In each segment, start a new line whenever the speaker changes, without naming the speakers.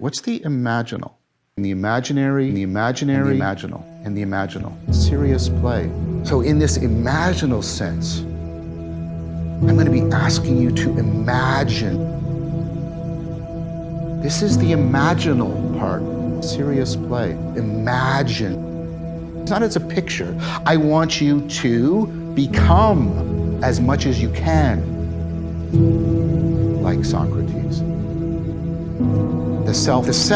What's the imaginal? The imaginary, the imaginary, the imaginal, and the imaginal. Serious play. So in this imaginal sense, I'm going to be asking you to imagine. This is the imaginal part. Serious play. Imagine. It's not as a picture. I want you to become as much as you can like Socrates. The self is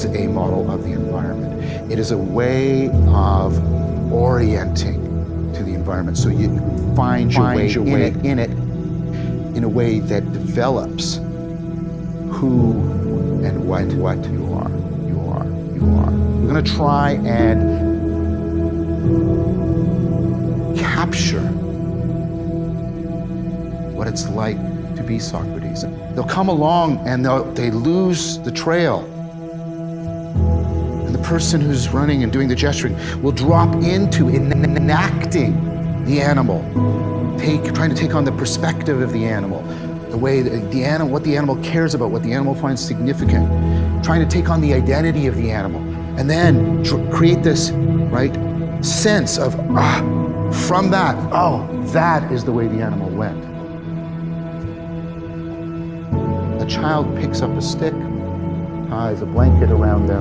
a model of the environment. It is a way of orienting to the environment. So you find your way in it in a way that develops who and what you are. We're going to try and capture what it's like to be Socrates. They'll come along and they lose the trail. And the person who's running and doing the gesturing will drop into enacting the animal, trying to take on the perspective of the animal, the way that the animal, what the animal cares about, what the animal finds significant, trying to take on the identity of the animal, and then create this sense of from that, that is the way the animal went. A child picks up a stick, ties a blanket around their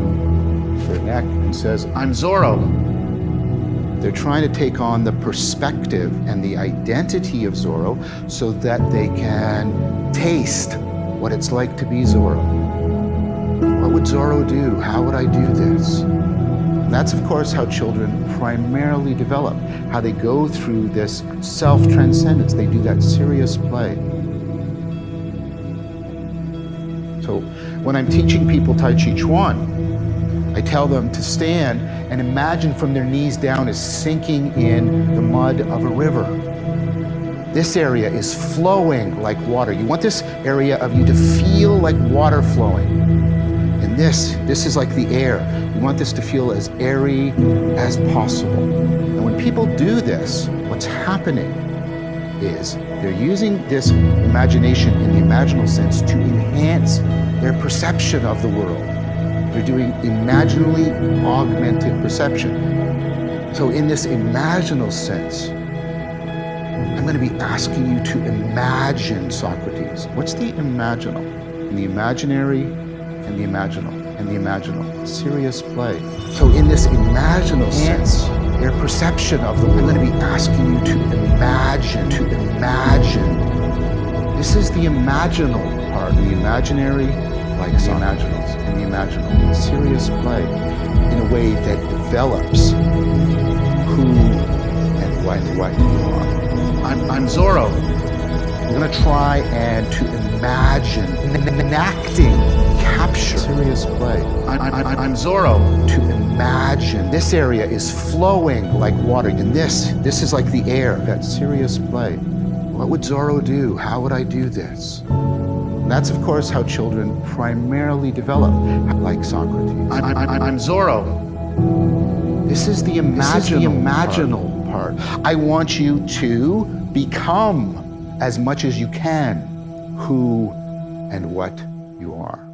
neck, and says, "I'm Zorro." They're trying to take on the perspective and the identity of Zorro so that they can taste what it's like to be Zorro. What would Zorro do? How would I do this? And that's, of course, how children primarily develop, how they go through this self-transcendence. They do that serious play. So when I'm teaching people Tai Chi Chuan, I tell them to stand and imagine from their knees down as sinking in the mud of a river. This area is flowing like water. You want this area of you to feel like water flowing. And this is like the air. You want this to feel as airy as possible. And when people do this, what's happening is they're using this imagination in the imaginal sense to enhance their perception of the world. They're doing imaginally augmented perception. So in this imaginal sense, I'm going to be asking you to imagine Socrates. What's the imaginal? And the imaginary and the imaginal and the imaginal. Serious play. So in this imaginal sense, their perception of the world, I'm going to be asking you to imagine. This is the imaginal part, the imaginary, like the imaginals and the imaginal. Serious play in a way that develops who and what you are. I'm Zorro. We're going to try and to imagine, enacting, capture, serious play. I'm Zorro. To imagine. This area is flowing like water, and this is like the air. That serious play. What would Zorro do? How would I do this? And that's, of course, how children primarily develop, like Socrates. I'm Zorro. This is the imaginal part. I want you to become as much as you can who and what you are.